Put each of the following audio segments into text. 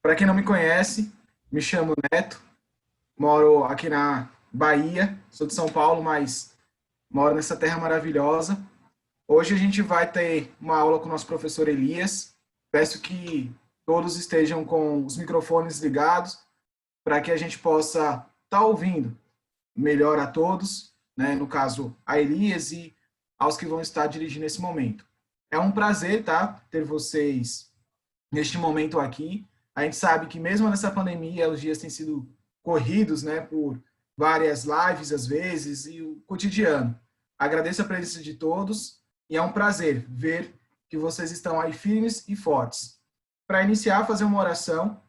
Para quem não me conhece, me chamo Neto, moro aqui na Bahia, sou de São Paulo, mas moro nessa terra maravilhosa. Hoje a gente vai ter uma aula com o nosso professor Elias. Peço que todos estejam com os microfones ligados para que a gente possa estar ouvindo melhor a todos, né? No caso, a Elias e aos que vão estar dirigindo esse momento. É um prazer, tá, ter vocês neste momento aqui. A gente sabe que mesmo nessa pandemia, os dias têm sido corridos, né, por várias lives às vezes e o cotidiano. Agradeço a presença de todos e é um prazer ver que vocês estão aí firmes e fortes. Para iniciar, fazer uma oração,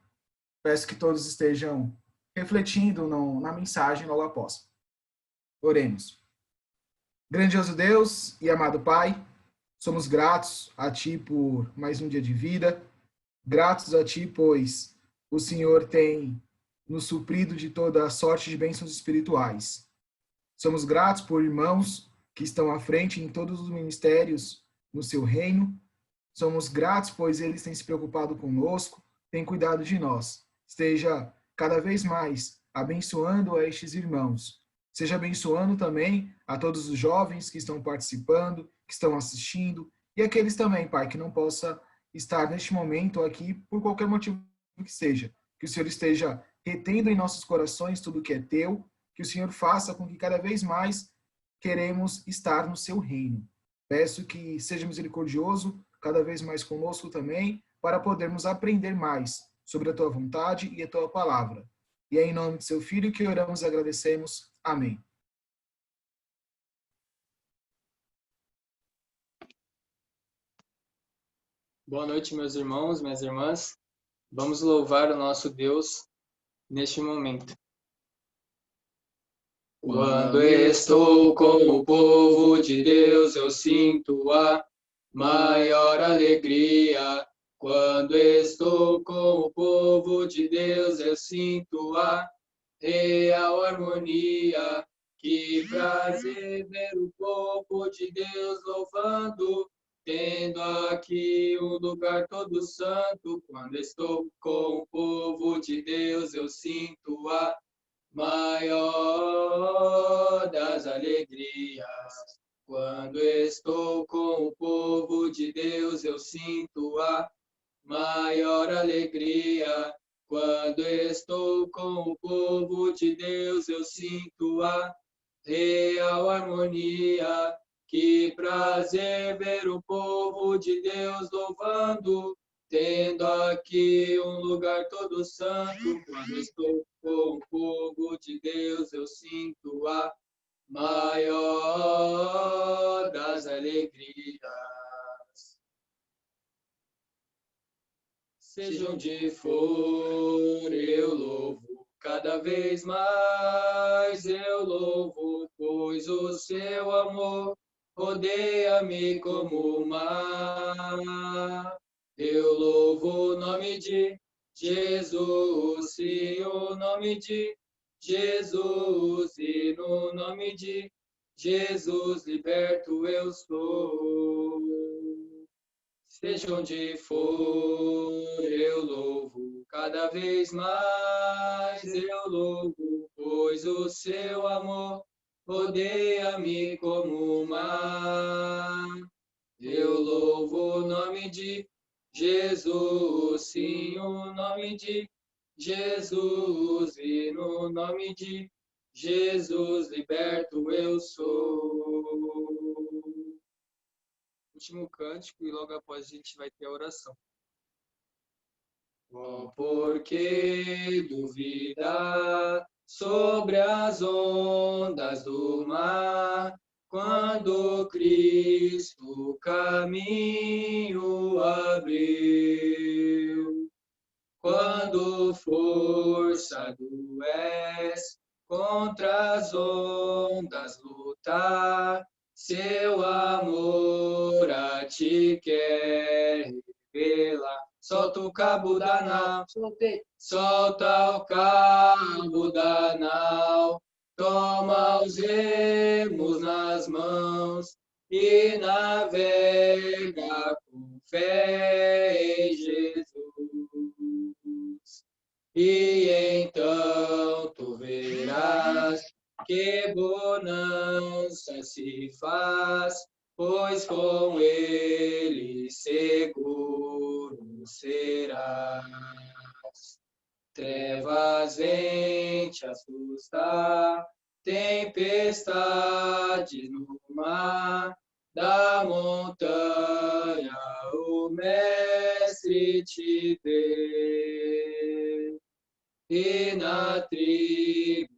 peço que todos estejam refletindo na mensagem logo após. Oremos. Grandioso Deus e amado Pai, somos gratos a Ti por mais um dia de vida, gratos a Ti, pois o Senhor tem nos suprido de toda a sorte de bênçãos espirituais. Somos gratos por irmãos que estão à frente em todos os ministérios no Seu reino. Somos gratos, pois eles têm se preocupado conosco, têm cuidado de nós. Esteja cada vez mais abençoando a estes irmãos. Seja abençoando também a todos os jovens que estão participando, que estão assistindo, e aqueles também, Pai, que não possa estar neste momento aqui por qualquer motivo que seja. Que o Senhor esteja retendo em nossos corações tudo que é teu, que o Senhor faça com que cada vez mais queremos estar no seu reino. Peço que seja misericordioso cada vez mais conosco também, para podermos aprender mais sobre a tua vontade e a tua palavra. E é em nome de seu Filho que oramos e agradecemos. Amém. Boa noite, meus irmãos, minhas irmãs. Vamos louvar o nosso Deus neste momento. Quando estou com o povo de Deus, eu sinto a maior alegria. Quando estou com o povo de Deus, eu sinto a real harmonia. Que prazer ver o povo de Deus louvando, tendo aqui um lugar todo santo. Quando estou com o povo de Deus, eu sinto a maior das alegrias. Quando estou com o povo de Deus, eu sinto a maior alegria. Quando estou com o povo de Deus, eu sinto a real harmonia. Que prazer ver o povo de Deus louvando, tendo aqui um lugar todo santo. Quando estou com o povo de Deus, eu sinto a maior das alegrias. Seja onde for, eu louvo, cada vez mais eu louvo, pois o seu amor rodeia-me como o mar. Eu louvo o nome de Jesus, sim, o nome de Jesus, e no nome de Jesus liberto eu sou. Seja onde for, eu louvo, cada vez mais eu louvo, pois o seu amor rodeia-me como o mar. Eu louvo o nome de Jesus, sim, o nome de Jesus, e no nome de Jesus liberto eu sou. Último cântico e logo após a gente vai ter a oração. Oh, por que duvidar sobre as ondas do mar, quando Cristo o caminho abriu? Quando forçado és contra as ondas lutar, seu amor a ti quer revelar. Solta o cabo da nau, solta o cabo da nau, toma os remos nas mãos e navega com fé em Jesus. e então tu verás que bonança se faz, pois com ele seguro serás. Trevas vêm te assustar, tempestades no mar, da montanha o Mestre te vê. E na tribulação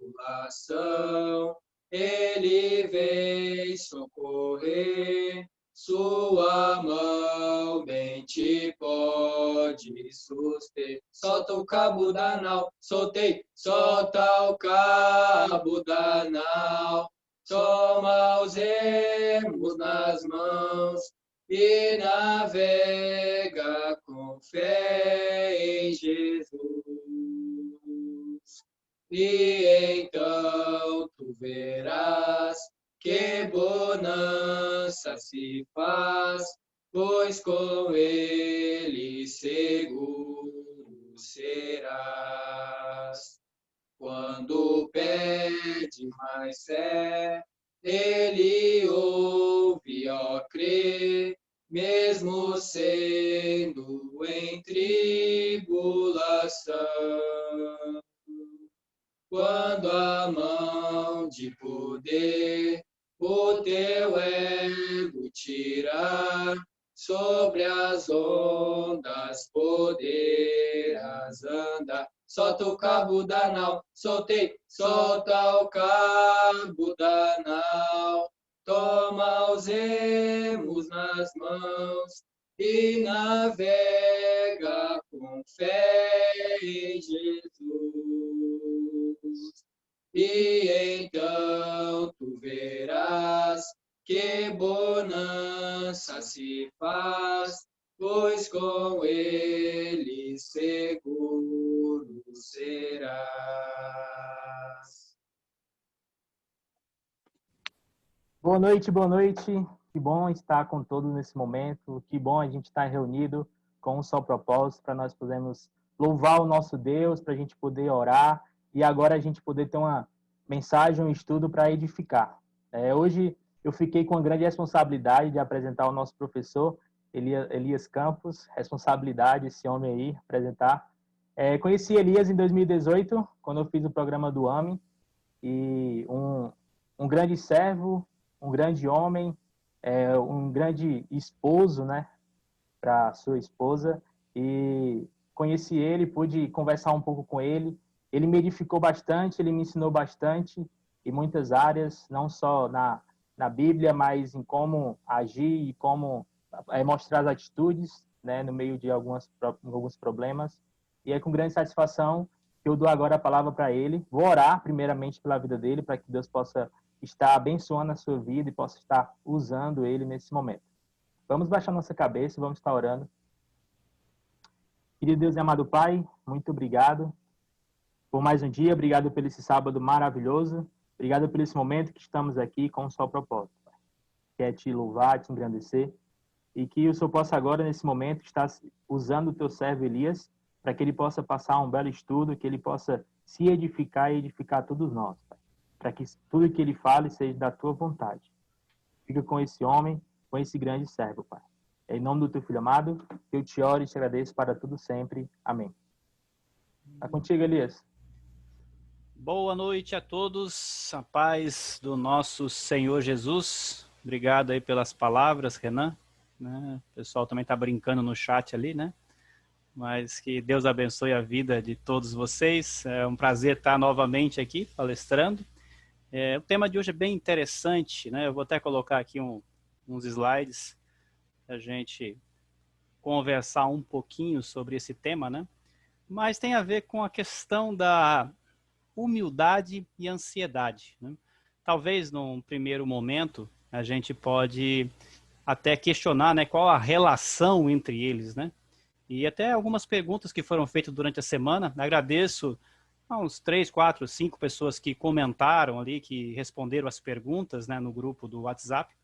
ele vem socorrer, sua mão bem te pode suster. Solta o cabo da nau, soltei, solta o cabo da nau, toma os remos nas mãos e navega com fé em Jesus. E então tu verás que bonança se faz, pois com ele seguro serás. Quando pede mais fé, ele ouve, ó, crê, mesmo sendo em tribulação. Quando a mão de poder o teu ego tirar, sobre as ondas poderás andar. Solta o cabo da nau, soltei, solta o cabo da nau, toma os remos nas mãos e navega com fé em Jesus. E então tu verás que bonança se faz, pois com ele seguro serás. Boa noite, boa noite. Que bom estar com todos nesse momento. Que bom a gente estar reunido com um só propósito para nós podermos louvar o nosso Deus, para a gente poder orar e agora a gente poder ter uma mensagem, um estudo para edificar. Hoje eu fiquei com a grande responsabilidade de apresentar o nosso professor Elias Campos. Responsabilidade esse homem aí apresentar. Conheci Elias em 2018 quando eu fiz o programa do AME e um grande servo, um grande homem, um grande esposo, né, para sua esposa, e conheci ele, pude conversar um pouco com ele. Ele me edificou bastante, ele me ensinou bastante em muitas áreas, não só na Bíblia, mas em como agir e como mostrar as atitudes, né, no meio de alguns problemas. E é com grande satisfação que eu dou agora a palavra para ele. Vou orar primeiramente pela vida dele, para que Deus possa estar abençoando a sua vida e possa estar usando ele nesse momento. Vamos baixar nossa cabeça e vamos estar orando. Querido Deus e amado Pai, muito obrigado por mais um dia, obrigado por esse sábado maravilhoso, obrigado por esse momento que estamos aqui com um só propósito, Pai. Que é te louvar, te engrandecer, e que o Senhor possa agora, nesse momento, estar usando o teu servo Elias, para que ele possa passar um belo estudo, que ele possa se edificar e edificar todos nós, Pai. Para que tudo que ele fale seja da tua vontade. Fica com esse homem, com esse grande servo, Pai. Em nome do teu Filho amado, eu te oro e te agradeço para tudo sempre. Amém. Está contigo, Elias. Boa noite a todos, a paz do nosso Senhor Jesus. Obrigado aí pelas palavras, Renan. O pessoal também está brincando no chat ali, né? Mas que Deus abençoe a vida de todos vocês. É um prazer estar novamente aqui palestrando. O tema de hoje é bem interessante, né? Eu vou até colocar aqui uns slides para a gente conversar um pouquinho sobre esse tema, né? Mas tem a ver com a questão da humildade e ansiedade, né? Talvez num primeiro momento a gente pode até questionar, né, qual a relação entre eles, né? E até algumas perguntas que foram feitas durante a semana. Agradeço a uns 3, 4, 5 pessoas que comentaram ali, que responderam as perguntas, né, no grupo do WhatsApp.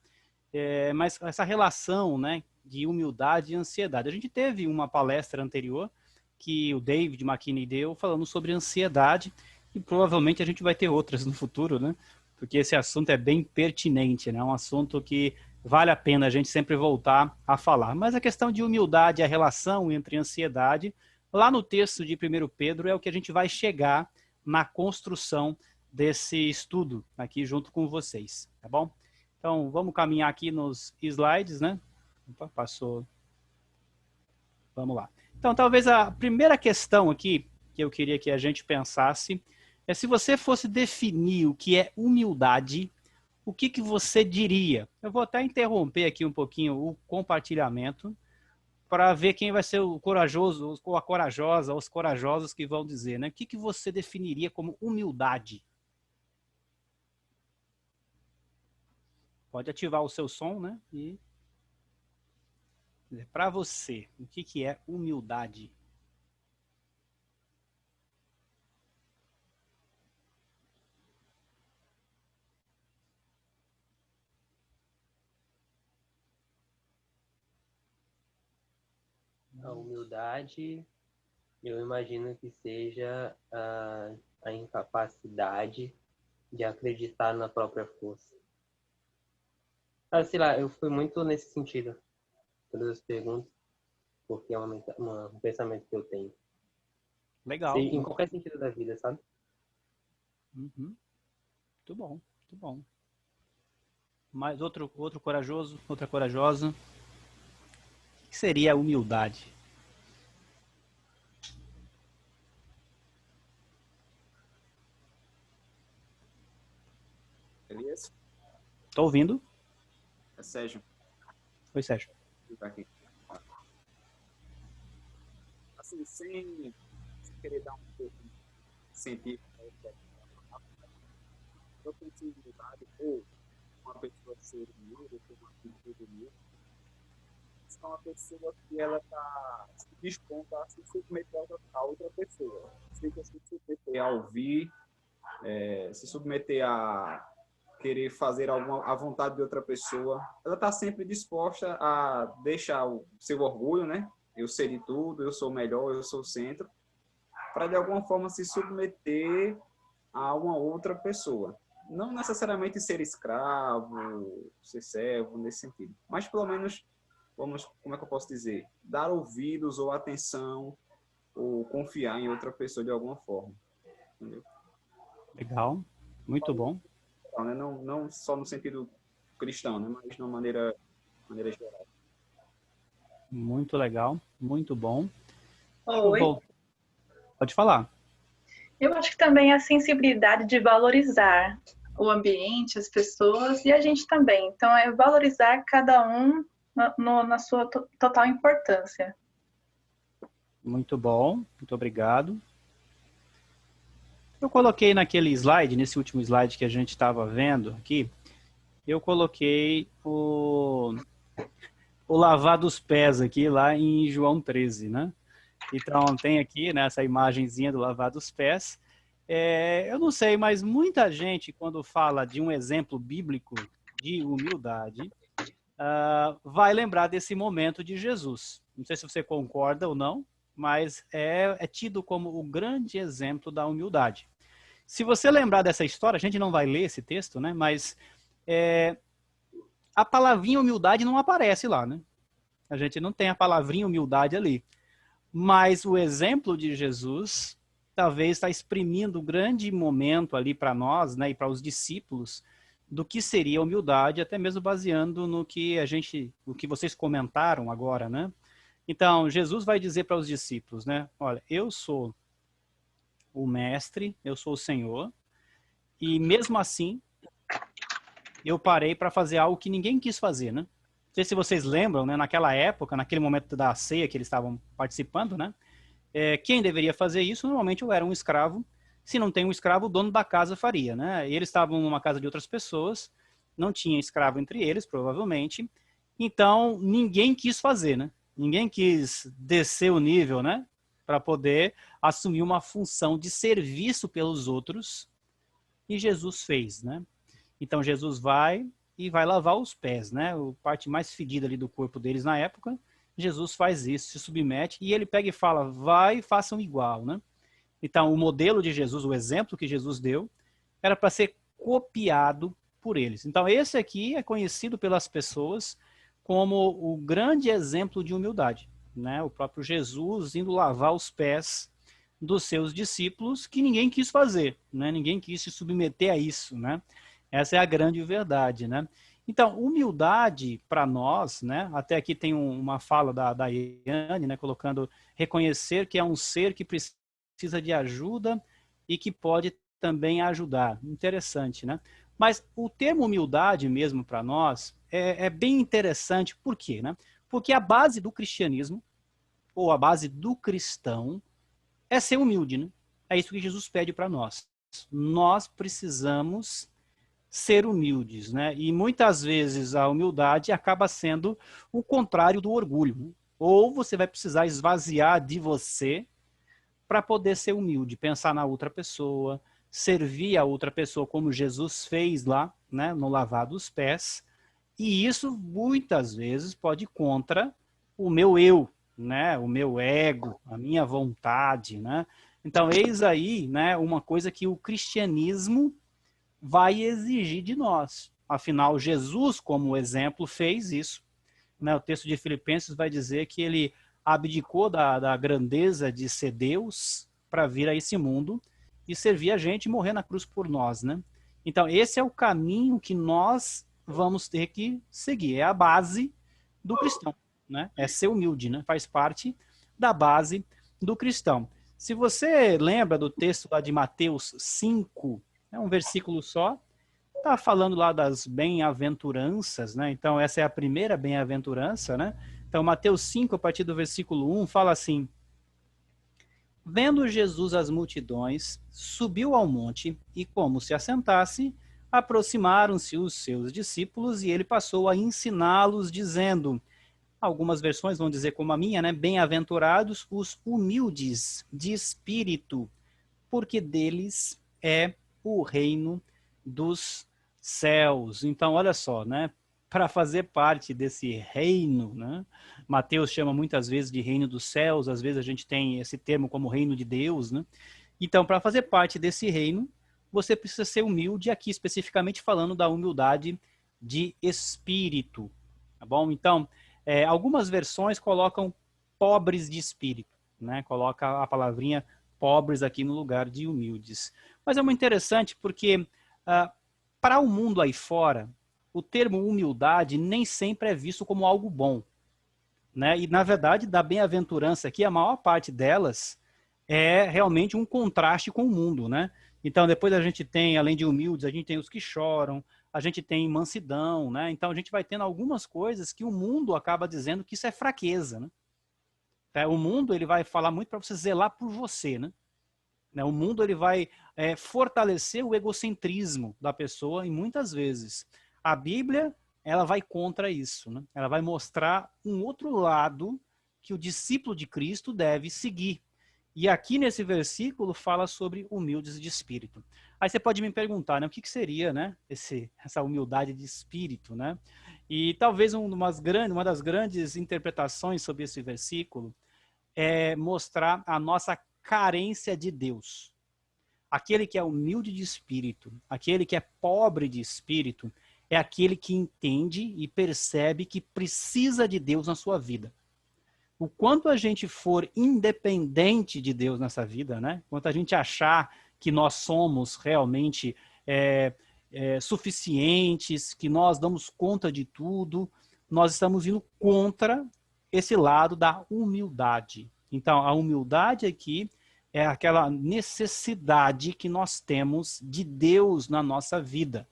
Mas essa relação, né, de humildade e ansiedade. A gente teve uma palestra anterior que o David McKinney deu, falando sobre ansiedade, e provavelmente a gente vai ter outras no futuro, né? Porque esse assunto é bem pertinente, né? É um assunto que vale a pena a gente sempre voltar a falar. Mas a questão de humildade, a relação entre ansiedade, lá no texto de 1 Pedro, é o que a gente vai chegar na construção desse estudo aqui junto com vocês, tá bom? Então, vamos caminhar aqui nos slides, né? Opa, passou. Vamos lá. Então, talvez a primeira questão aqui que eu queria que a gente pensasse é se você fosse definir o que é humildade, o que que você diria? Eu vou até interromper aqui um pouquinho o compartilhamento para ver quem vai ser o corajoso, ou a corajosa, os corajosos que vão dizer, né? O que que você definiria como humildade? Pode ativar o seu som, né? E para você, o que que é humildade? A humildade, eu imagino que seja a incapacidade de acreditar na própria força. Sei lá, eu fui muito nesse sentido, todas as perguntas, porque é um pensamento que eu tenho. Legal. Em qualquer sentido da vida, sabe? Uhum. Muito bom, muito bom. Mais outro corajoso, outra corajosa. O que seria a humildade? Elias? Estou ouvindo? É Sérgio. Oi, Sérgio. Aqui. Assim, sem querer dar um pouco científico, eu pensei em humildade, ou uma pessoa ser humilde, ou uma atitude humilde, é uma pessoa que ela está se dispondo a se submeter a outra pessoa. Se submeter a ouvir, se submeter a querer fazer a vontade de outra pessoa, ela está sempre disposta a deixar o seu orgulho, né? Eu sei de tudo, eu sou melhor, eu sou o centro, para de alguma forma se submeter a uma outra pessoa. Não necessariamente ser escravo, ser servo, nesse sentido, mas pelo menos, como é que eu posso dizer? Dar ouvidos ou atenção, ou confiar em outra pessoa de alguma forma. Entendeu? Legal, muito bom. Não só no sentido cristão, né? Mas de uma maneira geral. Muito legal, muito bom. Oi. Pode falar. Eu acho que também a sensibilidade de valorizar o ambiente, as pessoas e a gente também. Então, é valorizar cada um na sua total importância. Muito bom, muito obrigado. Eu coloquei naquele slide, nesse último slide que a gente estava vendo aqui, eu coloquei o lavar dos pés aqui lá em João 13, né? Então tem aqui, né, essa imagenzinha do lavar dos pés. Eu não sei, mas muita gente, quando fala de um exemplo bíblico de humildade, vai lembrar desse momento de Jesus. Não sei se você concorda ou não, mas é tido como o grande exemplo da humildade. Se você lembrar dessa história, a gente não vai ler esse texto, né? Mas a palavrinha humildade não aparece lá, né? A gente não tem a palavrinha humildade ali. Mas o exemplo de Jesus talvez está exprimindo um grande momento ali para nós, né? E para os discípulos, do que seria humildade, até mesmo baseando no que vocês comentaram agora, né? Então, Jesus vai dizer para os discípulos, né? Olha, eu sou o mestre, eu sou o Senhor, e mesmo assim, eu parei para fazer algo que ninguém quis fazer, né? Não sei se vocês lembram, né? Naquela época, naquele momento da ceia que eles estavam participando, né? Quem deveria fazer isso, normalmente era um escravo. Se não tem um escravo, o dono da casa faria, né? E eles estavam numa casa de outras pessoas, não tinha escravo entre eles, provavelmente. Então, ninguém quis fazer, né? Ninguém quis descer o nível, né? Para poder assumir uma função de serviço pelos outros. E Jesus fez, né? Então, Jesus vai e vai lavar os pés, né? A parte mais fedida ali do corpo deles na época. Jesus faz isso, se submete, e ele pega e fala, vai, façam igual, né? Então, o modelo de Jesus, o exemplo que Jesus deu, era para ser copiado por eles. Então, esse aqui é conhecido pelas pessoas como o grande exemplo de humildade, né? O próprio Jesus indo lavar os pés dos seus discípulos, que ninguém quis fazer, né? Ninguém quis se submeter a isso, né? Essa é a grande verdade, né? Então, humildade para nós, né? Até aqui tem uma fala da Iane, né? Colocando, reconhecer que é um ser que precisa de ajuda e que pode também ajudar. Interessante, né? Mas o termo humildade mesmo para nós é bem interessante. Por quê, né? Porque a base do cristianismo, ou a base do cristão, é ser humilde, né? É isso que Jesus pede para nós. Nós precisamos ser humildes, né? E muitas vezes a humildade acaba sendo o contrário do orgulho, né? Ou você vai precisar esvaziar de você para poder ser humilde, pensar na outra pessoa, servir a outra pessoa como Jesus fez lá, né, no lavar dos pés. E isso muitas vezes pode ir contra o meu eu, né, o meu ego, a minha vontade, né? Então eis aí, né, uma coisa que o cristianismo vai exigir de nós. Afinal, Jesus, como exemplo, fez isso, né? O texto de Filipenses vai dizer que ele abdicou da grandeza de ser Deus para vir a esse mundo e servir a gente e morrer na cruz por nós, né? Então, esse é o caminho que nós vamos ter que seguir. É a base do cristão, né? É ser humilde, né? Faz parte da base do cristão. Se você lembra do texto lá de Mateus 5, é um versículo só, está falando lá das bem-aventuranças, né? Então, essa é a primeira bem-aventurança, né? Então, Mateus 5, a partir do versículo 1, fala assim: vendo Jesus as multidões, subiu ao monte, e como se assentasse, aproximaram-se os seus discípulos, e ele passou a ensiná-los, dizendo, algumas versões vão dizer como a minha, né? Bem-aventurados os humildes de espírito, porque deles é o reino dos céus. Então, olha só, né? Para fazer parte desse reino, né? Mateus chama muitas vezes de reino dos céus, às vezes a gente tem esse termo como reino de Deus, né? Então, para fazer parte desse reino, você precisa ser humilde, aqui especificamente falando da humildade de espírito, tá bom? Então, algumas versões colocam pobres de espírito, né? Coloca a palavrinha pobres aqui no lugar de humildes. Mas é muito interessante porque para o mundo aí fora, o termo humildade nem sempre é visto como algo bom, né? E na verdade, da bem-aventurança aqui, a maior parte delas é realmente um contraste com o mundo, né? Então depois a gente tem, além de humildes, a gente tem os que choram, a gente tem mansidão, né? Então a gente vai tendo algumas coisas que o mundo acaba dizendo que isso é fraqueza, né? O mundo ele vai falar muito para você zelar por você, né? O mundo ele vai fortalecer o egocentrismo da pessoa e muitas vezes a Bíblia ela vai contra isso, né? Ela vai mostrar um outro lado que o discípulo de Cristo deve seguir. E aqui nesse versículo fala sobre humildes de espírito. Aí você pode me perguntar, né, o que seria, né, essa humildade de espírito, né? E talvez uma das grandes interpretações sobre esse versículo é mostrar a nossa carência de Deus. Aquele que é humilde de espírito, aquele que é pobre de espírito, é aquele que entende e percebe que precisa de Deus na sua vida. O quanto a gente for independente de Deus nessa vida, né? Quanto a gente achar que nós somos realmente suficientes, que nós damos conta de tudo, nós estamos indo contra esse lado da humildade. Então, a humildade aqui é aquela necessidade que nós temos de Deus na nossa vida.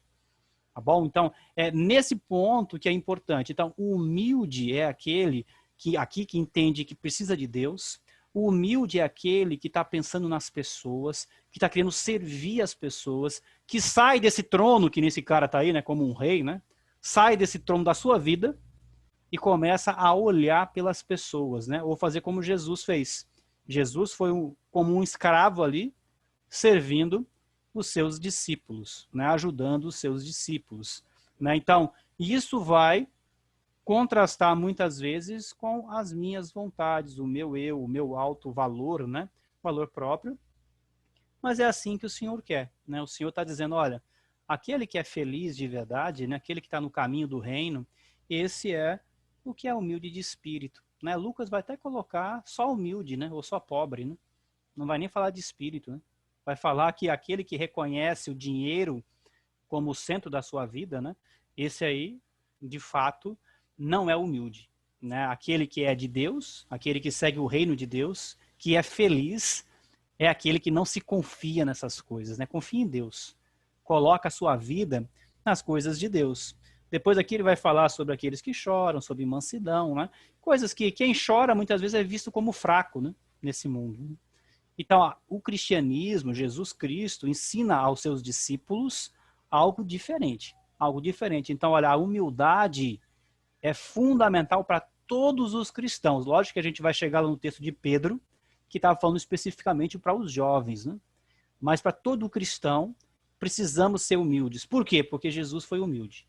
Tá bom? Então, é nesse ponto que é importante. Então, o humilde é aquele que entende que precisa de Deus. O humilde é aquele que está pensando nas pessoas, que está querendo servir as pessoas, que sai desse trono que nesse cara está aí, né, como um rei, né? Sai desse trono da sua vida e começa a olhar pelas pessoas, né? Ou fazer como Jesus fez. Jesus foi como um escravo ali, servindo os seus discípulos, né? Ajudando os seus discípulos, né? Então, isso vai contrastar muitas vezes com as minhas vontades, o meu eu, o meu alto valor, né? Valor próprio. Mas é assim que o Senhor quer, né? O Senhor está dizendo, olha, aquele que é feliz de verdade, né? Aquele que está no caminho do reino, esse é o que é humilde de espírito, né? Lucas vai até colocar só humilde, né? Ou só pobre, né? Não vai nem falar de espírito, né? Vai falar que aquele que reconhece o dinheiro como o centro da sua vida, né? Esse aí, de fato, não é humilde, né? Aquele que é de Deus, aquele que segue o reino de Deus, que é feliz, é aquele que não se confia nessas coisas, né? Confia em Deus. Coloca a sua vida nas coisas de Deus. Depois aqui ele vai falar sobre aqueles que choram, sobre mansidão, né? Coisas que quem chora muitas vezes é visto como fraco, né? Nesse mundo. Então, o cristianismo, Jesus Cristo, ensina aos seus discípulos algo diferente. Algo diferente. Então, olha, a humildade é fundamental para todos os cristãos. Lógico que a gente vai chegar lá no texto de Pedro, que estava falando especificamente para os jovens, né? Mas para todo cristão, precisamos ser humildes. Por quê? Porque Jesus foi humilde.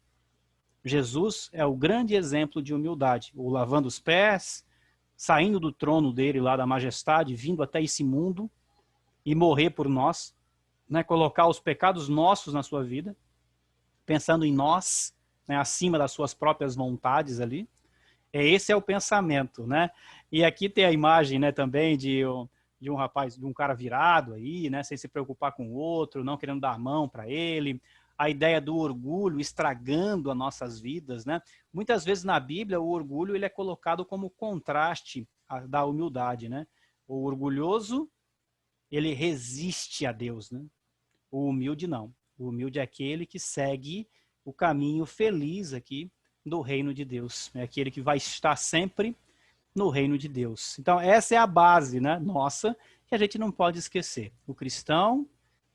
Jesus é o grande exemplo de humildade. O lavando os pés, saindo do trono dele lá da majestade, vindo até esse mundo e morrer por nós, né? Colocar os pecados nossos na sua vida, pensando em nós, né? Acima das suas próprias vontades ali. Esse é o pensamento, né? E aqui tem a imagem, né, também de um rapaz, de um cara virado aí, né, sem se preocupar com o outro, não querendo dar a mão para ele. A ideia do orgulho estragando as nossas vidas, né? Muitas vezes na Bíblia o orgulho ele é colocado como contraste da humildade, né? O orgulhoso, ele resiste a Deus, né? O humilde não. O humilde é aquele que segue o caminho feliz aqui do reino de Deus. É aquele que vai estar sempre no reino de Deus. Então, essa é a base, né, nossa, que a gente não pode esquecer. O cristão,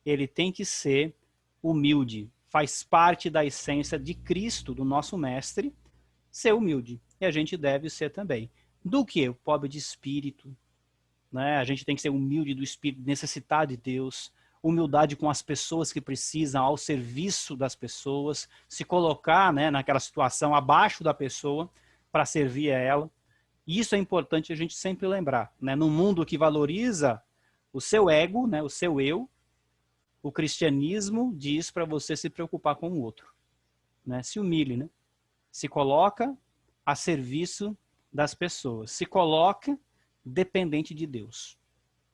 ele tem que ser humilde. Faz parte da essência de Cristo, do nosso mestre, ser humilde. E a gente deve ser também. Do que? O pobre de espírito. Né? A gente tem que ser humilde do espírito, necessitar de Deus, humildade com as pessoas que precisam, ao serviço das pessoas, se colocar, né, naquela situação abaixo da pessoa para servir a ela. E isso é importante a gente sempre lembrar. Né? Num mundo que valoriza o seu ego, né, o seu eu, o cristianismo diz para você se preocupar com o outro. Né? Se humilhe, né? Se coloca a serviço das pessoas. Se coloca dependente de Deus.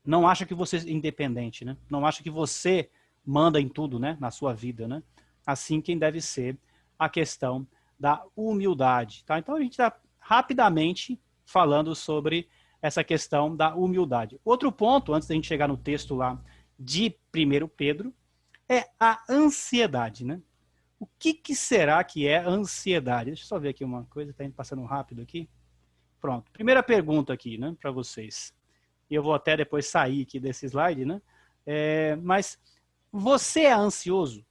Não acha que você é independente, né? Não acha que você manda em tudo, né? Na sua vida, né? Assim quem deve ser a questão da humildade, tá? Então a gente está rapidamente falando sobre essa questão da humildade. Outro ponto, antes da gente chegar no texto lá de 1 Pedro, é a ansiedade, né? O que será que é ansiedade? Deixa eu só ver aqui uma coisa, está passando rápido aqui. Pronto, primeira pergunta aqui, né, para vocês. E eu vou até depois sair aqui desse slide, né? Mas você é ansioso?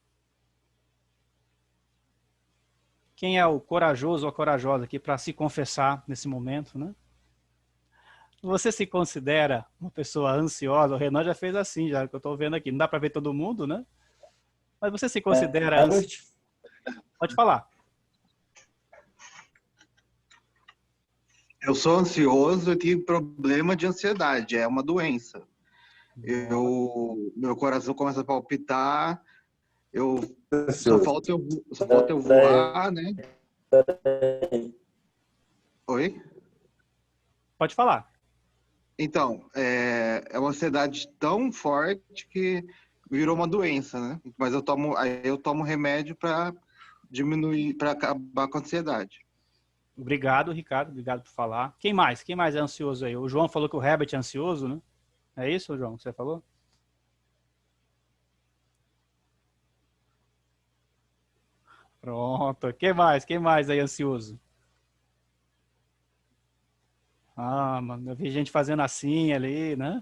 Quem é o corajoso ou a corajosa aqui para se confessar nesse momento, né? Você se considera uma pessoa ansiosa? O Renan já fez assim, já que eu estou vendo aqui. Não dá para ver todo mundo, né? Mas você se considera ansioso? Pode falar. Eu sou ansioso e tenho problema de ansiedade, é uma doença. Meu coração começa a palpitar, só falta eu voar, né? Oi? Pode falar. Então, é uma ansiedade tão forte que virou uma doença, né? Mas eu tomo remédio para diminuir, para acabar com a ansiedade. Obrigado, Ricardo. Obrigado por falar. Quem mais? Quem mais é ansioso aí? O João falou que o Herbert é ansioso, né? É isso, João, que você falou? Pronto. Quem mais? Quem mais aí é ansioso? Ah, mano, eu vi gente fazendo assim ali, né?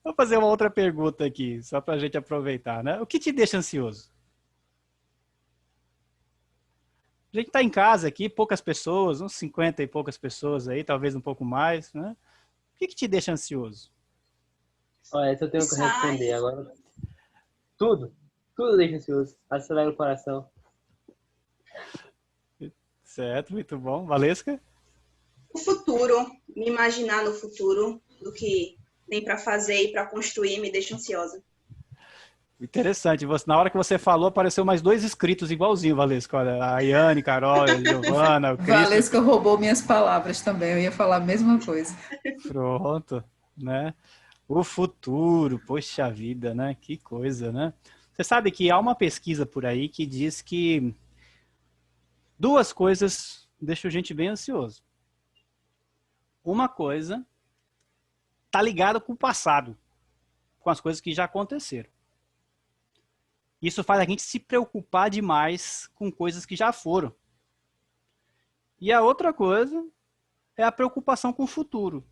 Vou fazer uma outra pergunta aqui, só para a gente aproveitar, né? O que te deixa ansioso? A gente está em casa aqui, poucas pessoas, uns 50 e poucas pessoas aí, talvez um pouco mais, né? O que te deixa ansioso? Olha, essa eu tenho que responder agora. Tudo deixa ansioso. Acelera o coração. Certo, muito bom. Valesca? O futuro, me imaginar no futuro, do que tem para fazer e para construir, me deixa ansiosa. Interessante. Na hora que você falou, apareceu mais 2 inscritos igualzinho, Valesca. Olha, a Yane, Carol, a Giovana, o Cristo. Valesca roubou minhas palavras também, eu ia falar a mesma coisa. Pronto, né? O futuro, poxa vida, né? Que coisa, né? Você sabe que há uma pesquisa por aí que diz que 2 coisas deixam a gente bem ansioso. Uma coisa tá ligada com o passado, com as coisas que já aconteceram. Isso faz a gente se preocupar demais com coisas que já foram. E a outra coisa é a preocupação com o futuro,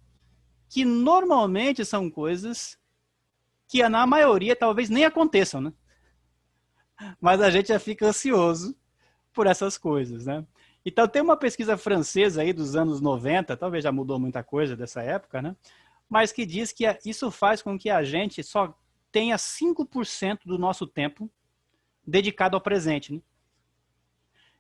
que normalmente são coisas que na maioria talvez nem aconteçam, né? Mas a gente já fica ansioso por essas coisas, né? Então tem uma pesquisa francesa aí dos anos 90, talvez já mudou muita coisa dessa época, né? Mas que diz que isso faz com que a gente só tenha 5% do nosso tempo dedicado ao presente, né?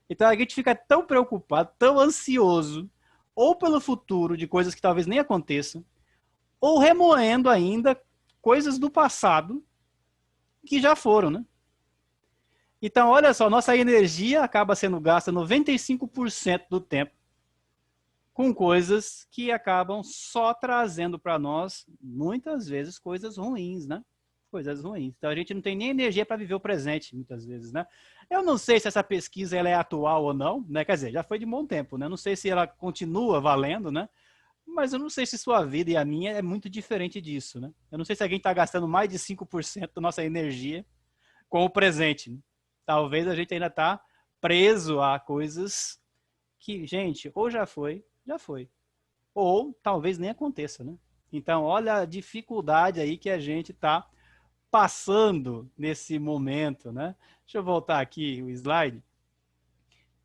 Então a gente fica tão preocupado, tão ansioso, ou pelo futuro de coisas que talvez nem aconteçam, ou remoendo ainda coisas do passado que já foram, né? Então, olha só, nossa energia acaba sendo gasta 95% do tempo com coisas que acabam só trazendo para nós, muitas vezes, coisas ruins, né? Coisas ruins. Então, a gente não tem nem energia para viver o presente, muitas vezes, né? Eu não sei se essa pesquisa ela é atual ou não, né? Quer dizer, já foi de bom tempo, né? Não sei se ela continua valendo, né? Mas eu não sei se sua vida e a minha é muito diferente disso, né? Eu não sei se alguém está gastando mais de 5% da nossa energia com o presente, né? Talvez a gente ainda está preso a coisas que, gente, ou já foi, ou talvez nem aconteça, né? Então, olha a dificuldade aí que a gente está passando nesse momento, né? Deixa eu voltar aqui o slide.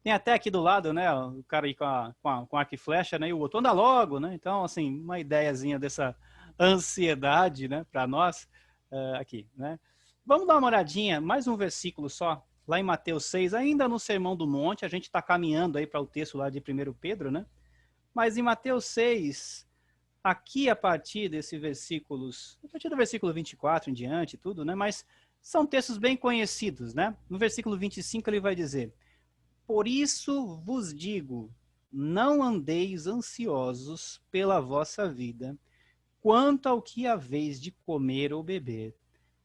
Tem até aqui do lado, né, o cara aí com arco e flecha, né, e o outro anda logo, né? Então, assim, uma ideiazinha dessa ansiedade, né, para nós aqui, né? Vamos dar uma olhadinha, mais um versículo só, lá em Mateus 6, ainda no Sermão do Monte, a gente está caminhando aí para o texto lá de 1 Pedro, né? Mas em Mateus 6, aqui a partir desses versículos, a partir do versículo 24 em diante, tudo, né? Mas são textos bem conhecidos, né? No versículo 25 ele vai dizer: por isso vos digo, não andeis ansiosos pela vossa vida, quanto ao que haveis de comer ou beber,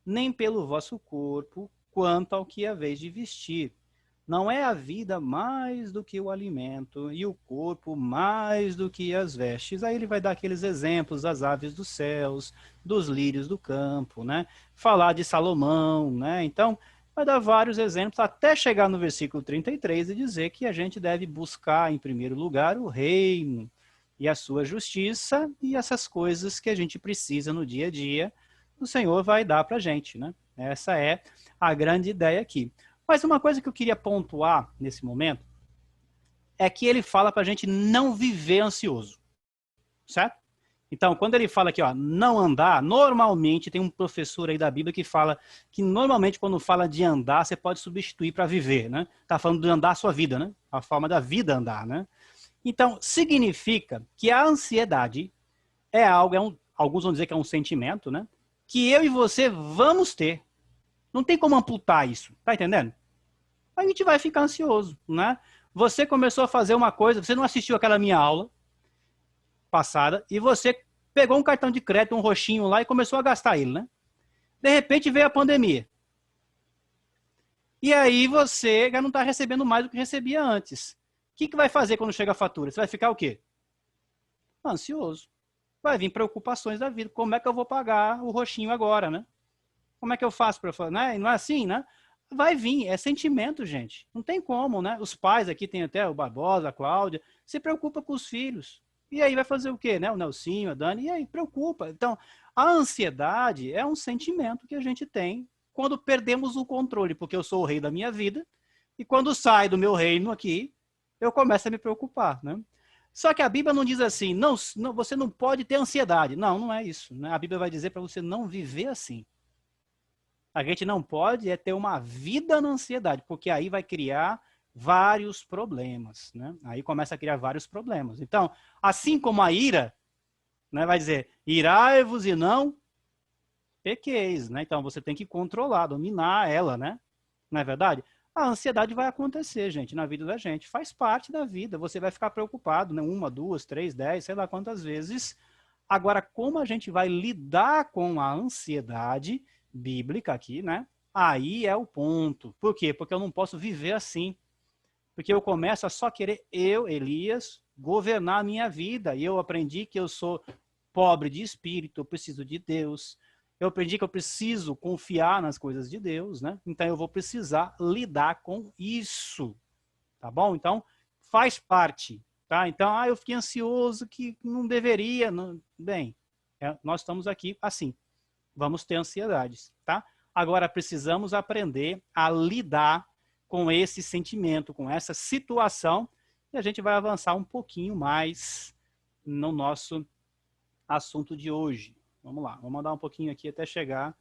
nem pelo vosso corpo, quanto ao que haveis de vestir. Não é a vida mais do que o alimento, e o corpo mais do que as vestes. Aí ele vai dar aqueles exemplos das aves dos céus, dos lírios do campo, né? Falar de Salomão, né? Então, vai dar vários exemplos, até chegar no versículo 33 e dizer que a gente deve buscar, em primeiro lugar, o reino e a sua justiça, e essas coisas que a gente precisa no dia a dia, o Senhor vai dar para a gente, né? Essa é a grande ideia aqui. Mas uma coisa que eu queria pontuar nesse momento é que ele fala para a gente não viver ansioso, certo? Então, quando ele fala aqui, ó, não andar, normalmente tem um professor aí da Bíblia que fala que normalmente quando fala de andar, você pode substituir para viver, né? Tá falando de andar a sua vida, né? A forma da vida andar, né? Então, significa que a ansiedade é algo, alguns vão dizer que é um sentimento, né? Que eu e você vamos ter. Não tem como amputar isso, tá entendendo? A gente vai ficar ansioso, né? Você começou a fazer uma coisa, você não assistiu aquela minha aula passada, e você pegou um cartão de crédito, um roxinho lá, e começou a gastar ele, né? De repente veio a pandemia. E aí você já não está recebendo mais do que recebia antes. O que vai fazer quando chega a fatura? Você vai ficar o quê? Ansioso. Vai vir preocupações da vida. Como é que eu vou pagar o roxinho agora, né? Como é que eu faço para fazer? Não é assim, né? Vai vir, é sentimento, gente. Não tem como, né? Os pais aqui, tem até o Barbosa, a Cláudia, se preocupa com os filhos. E aí vai fazer o quê, né? O Nelsinho, a Dani, e aí preocupa. Então, a ansiedade é um sentimento que a gente tem quando perdemos o controle, porque eu sou o rei da minha vida, e quando sai do meu reino aqui, eu começo a me preocupar, né? Só que a Bíblia não diz assim, não, você não pode ter ansiedade. Não, não é isso, né? A Bíblia vai dizer para você não viver assim. A gente não pode ter uma vida na ansiedade, porque aí vai criar vários problemas, né? Aí começa a criar vários problemas. Então, assim como a ira, né, vai dizer, irai-vos e não pequeis, né? Então, você tem que controlar, dominar ela, né? Não é verdade? A ansiedade vai acontecer, gente, na vida da gente. Faz parte da vida. Você vai ficar preocupado, né? 1, 2, 3, 10, sei lá quantas vezes. Agora, como a gente vai lidar com a ansiedade bíblica aqui, né? Aí é o ponto. Por quê? Porque eu não posso viver assim. Porque eu começo a só querer, Elias, governar a minha vida. E eu aprendi que eu sou pobre de espírito, eu preciso de Deus. Eu aprendi que eu preciso confiar nas coisas de Deus, né? Então eu vou precisar lidar com isso, tá bom? Então faz parte, tá? Então, eu fiquei ansioso que não deveria, não... Bem, nós estamos aqui assim, vamos ter ansiedades, tá? Agora precisamos aprender a lidar com esse sentimento, com essa situação, e a gente vai avançar um pouquinho mais no nosso assunto de hoje. Vamos lá, vamos andar um pouquinho aqui até chegar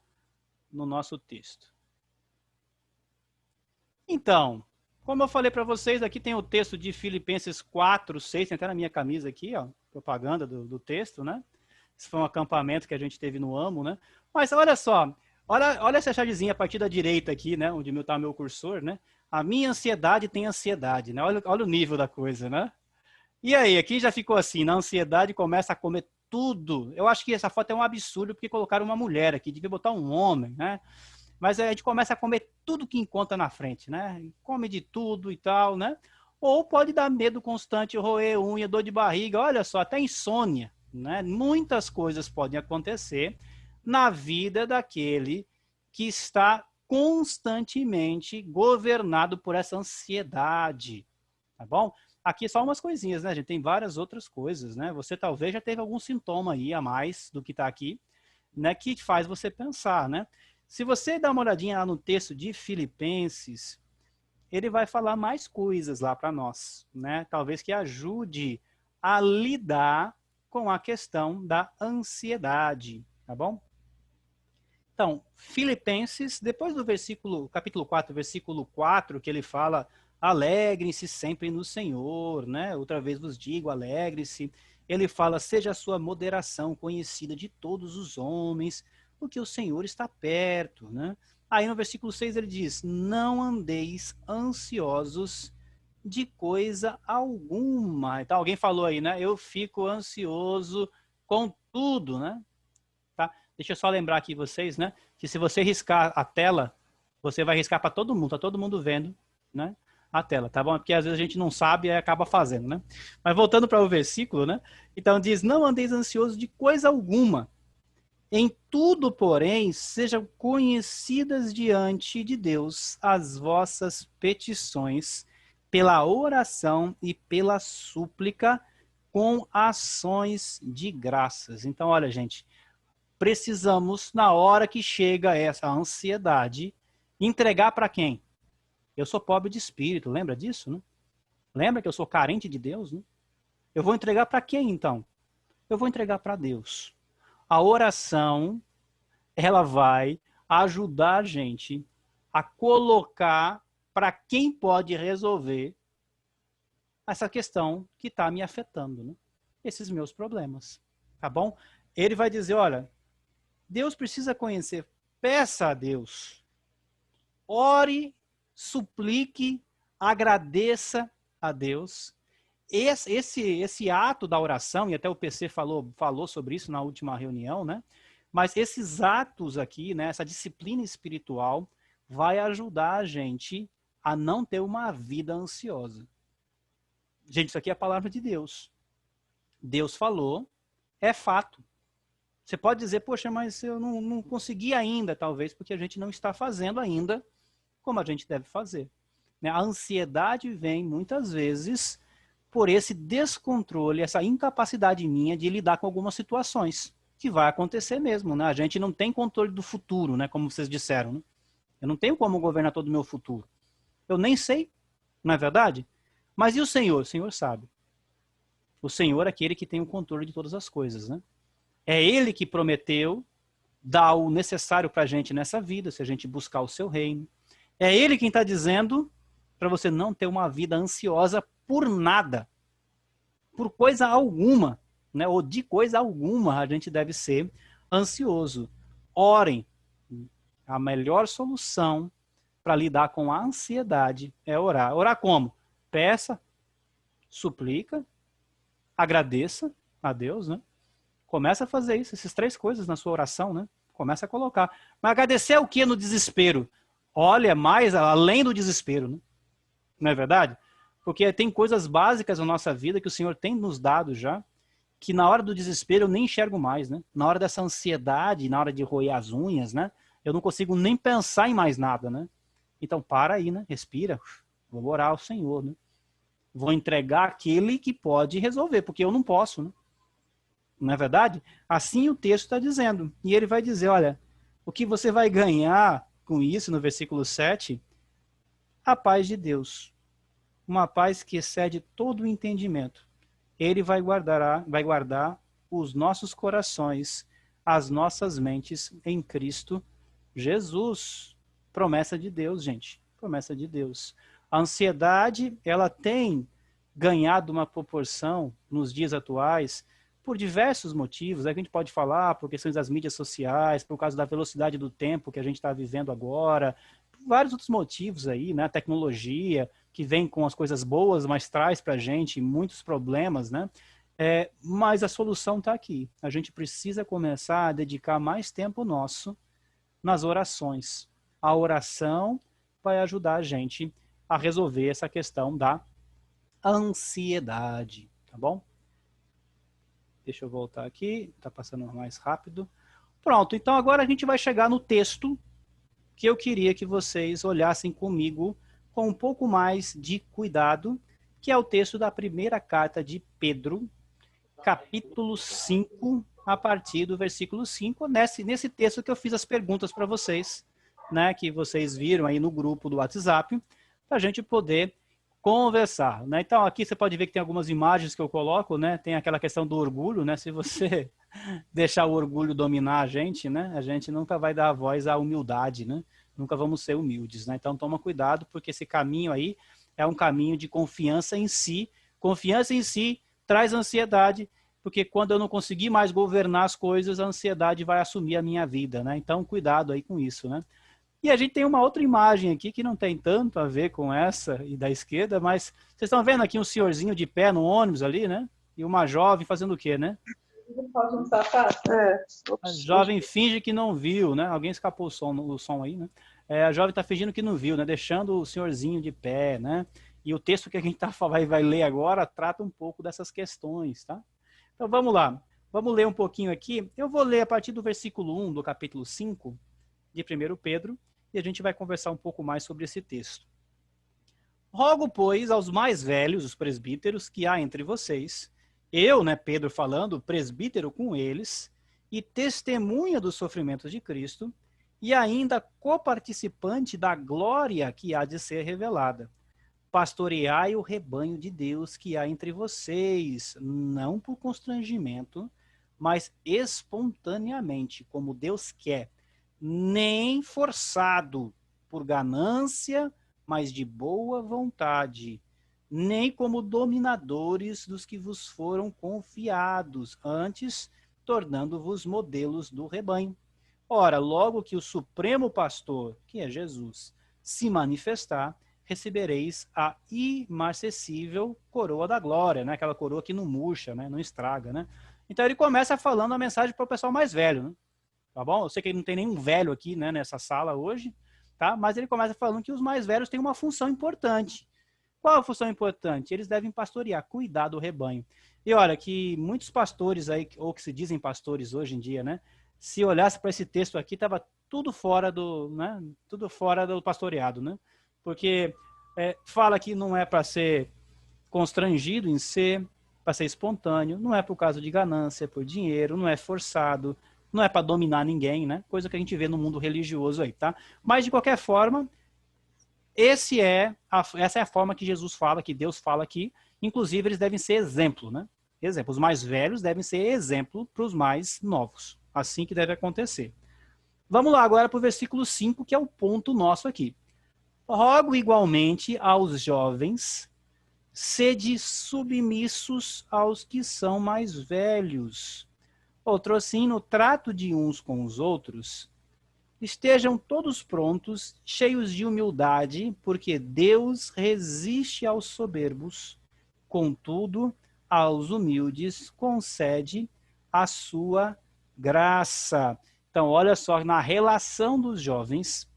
no nosso texto. Então, como eu falei para vocês, aqui tem o texto de Filipenses 4:6, tem até na minha camisa aqui, ó, propaganda do texto, né? Esse foi um acampamento que a gente teve no AMO, né? Mas olha só, olha essa chavezinha a partir da direita aqui, né? Onde está meu cursor, né? A minha ansiedade tem ansiedade, né? Olha o nível da coisa, né? E aí, aqui já ficou assim, na ansiedade começa a comer tudo. Eu acho que essa foto é um absurdo porque colocaram uma mulher aqui, devia botar um homem, né? Mas a gente começa a comer tudo que encontra na frente, né? Come de tudo e tal, né? Ou pode dar medo constante, roer unha, dor de barriga, olha só, até insônia, né? Muitas coisas podem acontecer na vida daquele que está constantemente governado por essa ansiedade, tá bom? Aqui só umas coisinhas, né, gente? Tem várias outras coisas, né? Você talvez já teve algum sintoma aí a mais do que está aqui, né? Que faz você pensar, né? Se você dá uma olhadinha lá no texto de Filipenses, ele vai falar mais coisas lá para nós, né? Talvez que ajude a lidar com a questão da ansiedade, tá bom? Então, Filipenses, depois do capítulo 4, versículo 4, que ele fala: alegrem-se sempre no Senhor, né? Outra vez vos digo, alegre-se. Ele fala: seja a sua moderação conhecida de todos os homens, porque o Senhor está perto, né? Aí no versículo 6 ele diz: não andeis ansiosos de coisa alguma. Então alguém falou aí, né? Eu fico ansioso com tudo, né? Tá? Deixa eu só lembrar aqui vocês, né? Que se você riscar a tela, você vai riscar para todo mundo, tá todo mundo vendo, né? A tela, tá bom? Porque às vezes a gente não sabe e acaba fazendo, né? Mas voltando para o versículo, né? Então diz: não andeis ansiosos de coisa alguma. Em tudo, porém, sejam conhecidas diante de Deus as vossas petições pela oração e pela súplica com ações de graças. Então, olha, gente, precisamos, na hora que chega essa ansiedade, entregar para quem? Eu sou pobre de espírito, lembra disso, né? Lembra que eu sou carente de Deus, né? Eu vou entregar para quem, então? Eu vou entregar para Deus. A oração, ela vai ajudar a gente a colocar para quem pode resolver essa questão que está me afetando, né? Esses meus problemas, tá bom? Ele vai dizer, olha, Deus precisa conhecer, peça a Deus, ore, suplique, agradeça a Deus. Esse ato da oração, e até o PC falou sobre isso na última reunião, né? Mas esses atos aqui, né, essa disciplina espiritual, vai ajudar a gente a não ter uma vida ansiosa. Gente, isso aqui é a palavra de Deus. Deus falou, é fato. Você pode dizer, poxa, mas eu não consegui ainda, talvez, porque a gente não está fazendo ainda como a gente deve fazer. A ansiedade vem, muitas vezes, por esse descontrole, essa incapacidade minha de lidar com algumas situações, que vai acontecer mesmo, né? A gente não tem controle do futuro, né? Como vocês disseram, né? Eu não tenho como governar todo o meu futuro. Eu nem sei, não é verdade? Mas e o Senhor? O Senhor sabe. O Senhor é aquele que tem o controle de todas as coisas, né? É Ele que prometeu dar o necessário para a gente nessa vida, se a gente buscar o seu reino. É Ele quem está dizendo para você não ter uma vida ansiosa por nada, por coisa alguma, né? Ou de coisa alguma a gente deve ser ansioso. Orem. A melhor solução para lidar com a ansiedade é orar. Orar como? Peça, suplica, agradeça a Deus, né? Começa a fazer isso, essas 3 coisas na sua oração, né? Começa a colocar. Mas agradecer o que no desespero? Olha, mais além do desespero, né? Não é verdade? Porque tem coisas básicas na nossa vida que o Senhor tem nos dado já, que na hora do desespero eu nem enxergo mais, né? Na hora dessa ansiedade, na hora de roer as unhas, né? Eu não consigo nem pensar em mais nada, né? Então para aí, né? Respira. Vou orar ao Senhor, né? Vou entregar aquele que pode resolver, porque eu não posso, né? Não é verdade? Assim o texto está dizendo. E ele vai dizer, olha, o que você vai ganhar com isso, no versículo 7, a paz de Deus. Uma paz que excede todo o entendimento. Ele vai guardar os nossos corações, as nossas mentes em Cristo Jesus. Promessa de Deus, gente. Promessa de Deus. A ansiedade, ela tem ganhado uma proporção nos dias atuais por diversos motivos. A gente pode falar por questões das mídias sociais, por causa da velocidade do tempo que a gente está vivendo agora, por vários outros motivos aí, né? A tecnologia, que vem com as coisas boas, mas traz para a gente muitos problemas, né? Mas a solução está aqui. A gente precisa começar a dedicar mais tempo nosso nas orações. A oração vai ajudar a gente a resolver essa questão da ansiedade, tá bom? Deixa eu voltar aqui, tá passando mais rápido. Pronto, então agora a gente vai chegar no texto que eu queria que vocês olhassem comigo com um pouco mais de cuidado, que é o texto da primeira carta de Pedro, capítulo 5, a partir do versículo 5, nesse texto que eu fiz as perguntas para vocês, né, que vocês viram aí no grupo do WhatsApp, para a gente poder conversar, né? Então aqui você pode ver que tem algumas imagens que eu coloco, né? Tem aquela questão do orgulho, né? Se você deixar o orgulho dominar a gente, né? A gente nunca vai dar voz à humildade, né? Nunca vamos ser humildes, né? Então toma cuidado, porque esse caminho aí é um caminho de confiança em si. Confiança em si traz ansiedade, porque quando eu não conseguir mais governar as coisas, a ansiedade vai assumir a minha vida, né? Então cuidado aí com isso, né? E a gente tem uma outra imagem aqui que não tem tanto a ver com essa e da esquerda, mas vocês estão vendo aqui um senhorzinho de pé no ônibus ali, né? E uma jovem fazendo o quê, né? A jovem finge que não viu, né? Alguém escapou o som aí, né? A jovem está fingindo que não viu, né? Deixando o senhorzinho de pé, né? E o texto que a gente vai ler agora trata um pouco dessas questões, tá? Então vamos lá. Vamos ler um pouquinho aqui. Eu vou ler a partir do versículo 1 do capítulo 5 de 1 Pedro, e a gente vai conversar um pouco mais sobre esse texto. Rogo, pois, aos mais velhos, os presbíteros, que há entre vocês, eu, né, Pedro falando, presbítero com eles, e testemunha dos sofrimentos de Cristo, e ainda coparticipante da glória que há de ser revelada. Pastoreai o rebanho de Deus que há entre vocês, não por constrangimento, mas espontaneamente, como Deus quer, nem forçado por ganância, mas de boa vontade, nem como dominadores dos que vos foram confiados, antes tornando-vos modelos do rebanho. Ora, logo que o supremo pastor, que é Jesus, se manifestar, recebereis a imarcessível coroa da glória, né? Aquela coroa que não murcha, né? Não estraga, né? Então ele começa falando a mensagem para o pessoal mais velho, né? Tá bom? Eu sei que não tem nenhum velho aqui, né, nessa sala hoje, tá? Mas ele começa falando que os mais velhos têm uma função importante. Qual a função importante? Eles devem pastorear, cuidar do rebanho. E olha, que muitos pastores aí, ou que se dizem pastores hoje em dia, né, se olhasse para esse texto aqui, estava tudo fora do, né, tudo fora do pastoreado, né? Porque fala que não é para ser constrangido em ser, para ser espontâneo, não é por causa de ganância, é por dinheiro, não é forçado, não é para dominar ninguém, né? Coisa que a gente vê no mundo religioso aí, tá? Mas, de qualquer forma, essa é a forma que Jesus fala, que Deus fala aqui. Inclusive, eles devem ser exemplo, né? Exemplo. Os mais velhos devem ser exemplo para os mais novos. Assim que deve acontecer. Vamos lá agora para o versículo 5, que é o ponto nosso aqui. Rogo igualmente aos jovens, sede submissos aos que são mais velhos. Outro assim, no trato de uns com os outros, estejam todos prontos, cheios de humildade, porque Deus resiste aos soberbos, contudo, aos humildes concede a sua graça. Então, olha só, na relação dos jovens,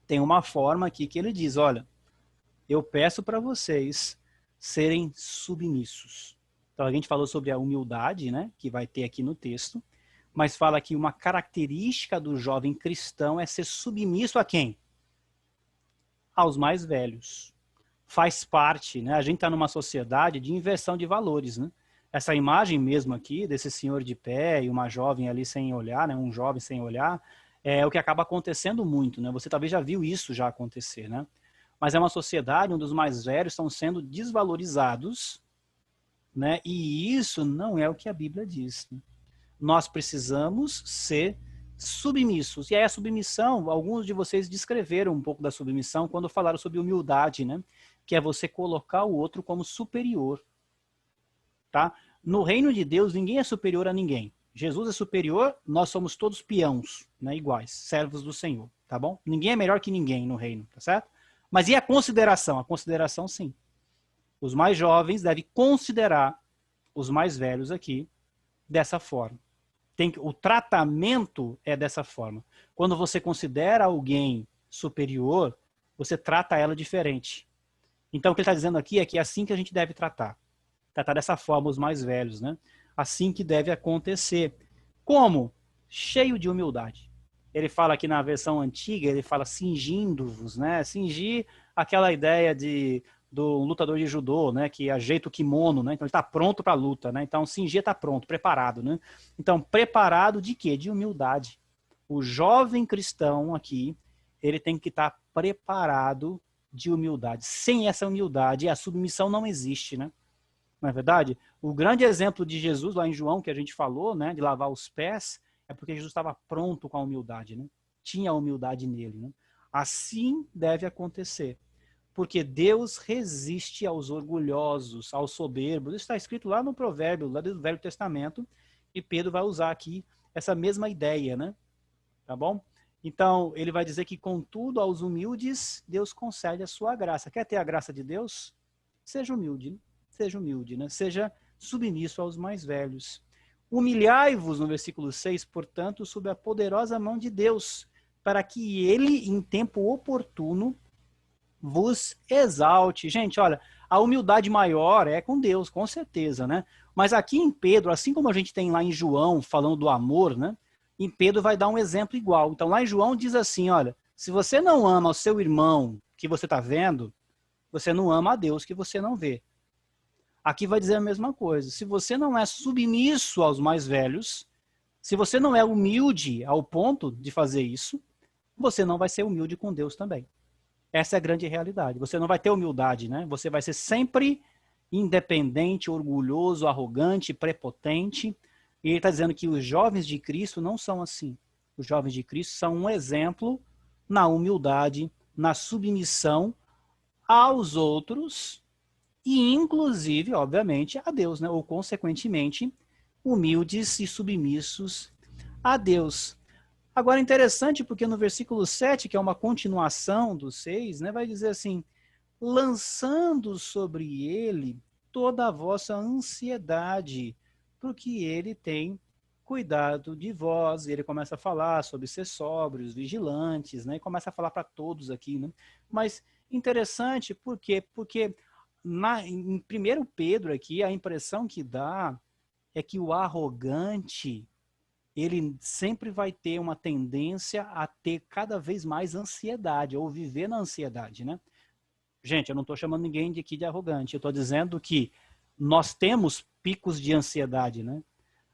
tem uma forma aqui que ele diz, olha, eu peço para vocês serem submissos. Então, a gente falou sobre a humildade, né, que vai ter aqui no texto, mas fala que uma característica do jovem cristão é ser submisso a quem? Aos mais velhos. Faz parte, né? A gente está numa sociedade de inversão de valores, né? Essa imagem mesmo aqui, desse senhor de pé e uma jovem ali sem olhar, né? Um jovem sem olhar, é o que acaba acontecendo muito, né? Você talvez já viu isso já acontecer, né? Mas é uma sociedade onde os mais velhos estão sendo desvalorizados, né? E isso não é o que a Bíblia diz, né? Nós precisamos ser submissos. E aí a submissão, alguns de vocês descreveram um pouco da submissão quando falaram sobre humildade, né? Que é você colocar o outro como superior. Tá? No reino de Deus, ninguém é superior a ninguém. Jesus é superior, nós somos todos peões, né? Iguais, servos do Senhor, tá bom? Ninguém é melhor que ninguém no reino, tá certo? Mas e a consideração? A consideração, sim. Os mais jovens devem considerar os mais velhos aqui dessa forma. O tratamento é dessa forma. Quando você considera alguém superior, você trata ela diferente. Então, o que ele está dizendo aqui é que é assim que a gente deve tratar. Tratar dessa forma os mais velhos, né? Assim que deve acontecer. Como? Cheio de humildade. Ele fala aqui na versão antiga, ele fala cingindo-vos, né? Cingir, aquela ideia do lutador de judô, né, que ajeita o kimono, né, então ele está pronto para a luta, né, então cingir está pronto, preparado, né, então preparado de quê? De humildade. O jovem cristão aqui, ele tem que estar preparado de humildade. Sem essa humildade, a submissão não existe, né, não é verdade? O grande exemplo de Jesus lá em João, que a gente falou, né, de lavar os pés, é porque Jesus estava pronto com a humildade, né, tinha a humildade nele, né, assim deve acontecer. Porque Deus resiste aos orgulhosos, aos soberbos. Isso está escrito lá no provérbio, lá do Velho Testamento, e Pedro vai usar aqui essa mesma ideia, né? Tá bom? Então, ele vai dizer que, contudo, aos humildes, Deus concede a sua graça. Quer ter a graça de Deus? Seja humilde, né? Seja humilde, né? Seja submisso aos mais velhos. Humilhai-vos, no versículo 6, portanto, sob a poderosa mão de Deus, para que ele, em tempo oportuno, vos exalte. Gente, olha, a humildade maior é com Deus, com certeza, né? Mas aqui em Pedro, assim como a gente tem lá em João, falando do amor, né? Em Pedro vai dar um exemplo igual. Então lá em João diz assim, olha, se você não ama o seu irmão que você está vendo, você não ama a Deus que você não vê. Aqui vai dizer a mesma coisa. Se você não é submisso aos mais velhos, se você não é humilde ao ponto de fazer isso, você não vai ser humilde com Deus também. Essa é a grande realidade. Você não vai ter humildade, né? Você vai ser sempre independente, orgulhoso, arrogante, prepotente. E ele está dizendo que os jovens de Cristo não são assim. Os jovens de Cristo são um exemplo na humildade, na submissão aos outros e, inclusive, obviamente, a Deus, né? Ou, consequentemente, humildes e submissos a Deus. Agora, interessante, porque no versículo 7, que é uma continuação do 6, né, vai dizer assim, lançando sobre ele toda a vossa ansiedade, porque ele tem cuidado de vós. E ele começa a falar sobre ser sóbrios, vigilantes, né, e começa a falar para todos aqui, né. Mas interessante, por quê? Porque em 1 Pedro aqui, a impressão que dá é que o arrogante, ele sempre vai ter uma tendência a ter cada vez mais ansiedade, ou viver na ansiedade, né? Gente, eu não estou chamando ninguém de aqui de arrogante, eu estou dizendo que nós temos picos de ansiedade, né?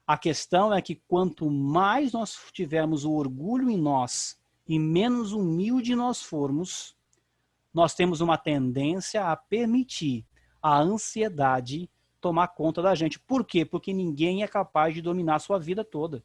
A questão é que quanto mais nós tivermos o orgulho em nós e menos humilde nós formos, nós temos uma tendência a permitir a ansiedade tomar conta da gente. Por quê? Porque ninguém é capaz de dominar a sua vida toda.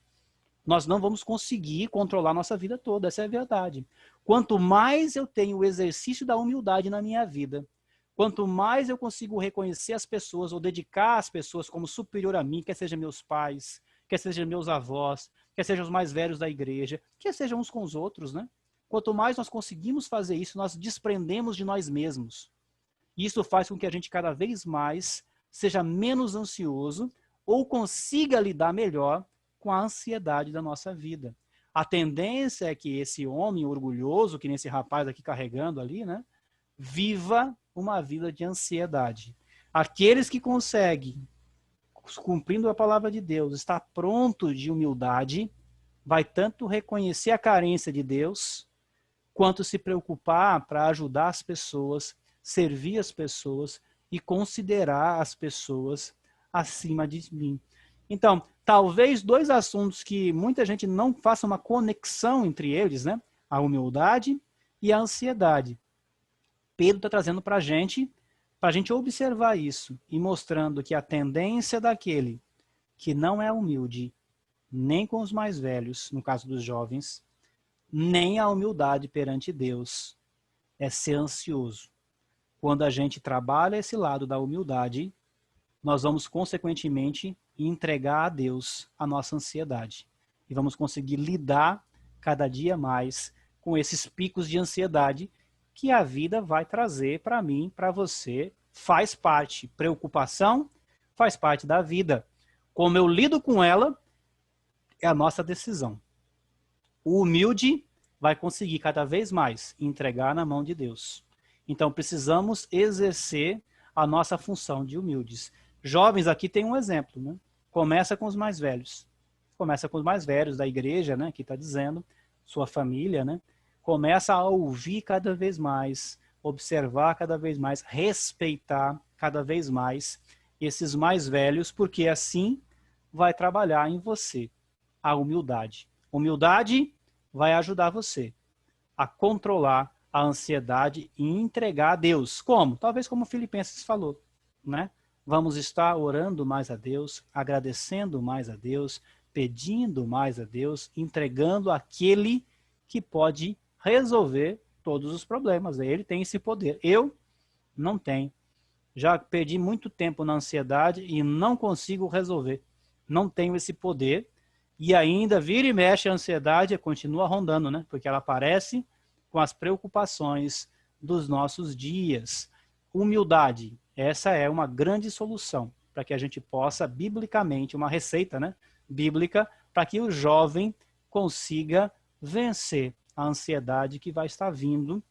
nós não vamos conseguir controlar nossa vida toda, essa é a verdade. Quanto mais eu tenho o exercício da humildade na minha vida, quanto mais eu consigo reconhecer as pessoas ou dedicar as pessoas como superior a mim, quer sejam meus pais, quer sejam meus avós, quer sejam os mais velhos da igreja, quer sejam uns com os outros, né? Quanto mais nós conseguimos fazer isso, nós desprendemos de nós mesmos. E isso faz com que a gente cada vez mais seja menos ansioso ou consiga lidar melhor com a ansiedade da nossa vida. A tendência é que esse homem orgulhoso, que nem esse rapaz aqui carregando ali, né, viva uma vida de ansiedade. Aqueles que conseguem, cumprindo a palavra de Deus, estar pronto de humildade, vai tanto reconhecer a carência de Deus, quanto se preocupar para ajudar as pessoas, servir as pessoas e considerar as pessoas acima de mim. Então, talvez dois assuntos que muita gente não faça uma conexão entre eles, né? A humildade e a ansiedade. Pedro está trazendo para a gente observar isso e mostrando que a tendência daquele que não é humilde, nem com os mais velhos, no caso dos jovens, nem a humildade perante Deus, é ser ansioso. Quando a gente trabalha esse lado da humildade, nós vamos, consequentemente, entregar a Deus a nossa ansiedade. E vamos conseguir lidar cada dia mais com esses picos de ansiedade que a vida vai trazer para mim, para você. Faz parte. Preocupação faz parte da vida. Como eu lido com ela, é a nossa decisão. O humilde vai conseguir cada vez mais entregar na mão de Deus. Então, precisamos exercer a nossa função de humildes. Jovens, aqui tem um exemplo, né? Começa com os mais velhos. Começa com os mais velhos da igreja, né? Que está dizendo, sua família, né? Começa a ouvir cada vez mais, observar cada vez mais, respeitar cada vez mais esses mais velhos, porque assim vai trabalhar em você a humildade. Humildade vai ajudar você a controlar a ansiedade e entregar a Deus. Como? Talvez como Filipenses falou, né? Vamos estar orando mais a Deus, agradecendo mais a Deus, pedindo mais a Deus, entregando aquele que pode resolver todos os problemas. Ele tem esse poder. Eu não tenho. Já perdi muito tempo na ansiedade e não consigo resolver. Não tenho esse poder. E ainda vira e mexe a ansiedade e continua rondando, né? Porque ela aparece com as preocupações dos nossos dias. Humildade, essa é uma grande solução para que a gente possa, biblicamente, uma receita, né, bíblica, para que o jovem consiga vencer a ansiedade que vai estar vindo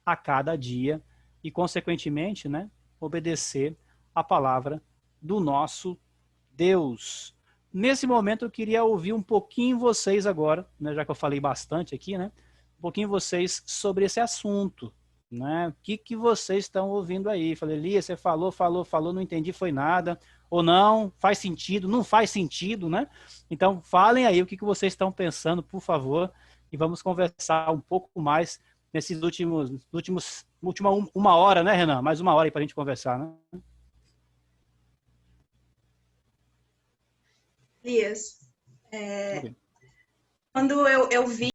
a cada dia e, consequentemente, né, obedecer a palavra do nosso Deus. Nesse momento, eu queria ouvir um pouquinho vocês agora, né, já que eu falei bastante aqui, né, um pouquinho vocês sobre esse assunto, né? O que vocês estão ouvindo aí? Falei, Lia, você falou, não entendi, foi nada, ou não, faz sentido, não faz sentido, né? Então, falem aí o que vocês estão pensando, por favor, e vamos conversar um pouco mais nesses última uma hora, né, Renan? Mais uma hora aí para a gente conversar, né? Elias, quando eu vi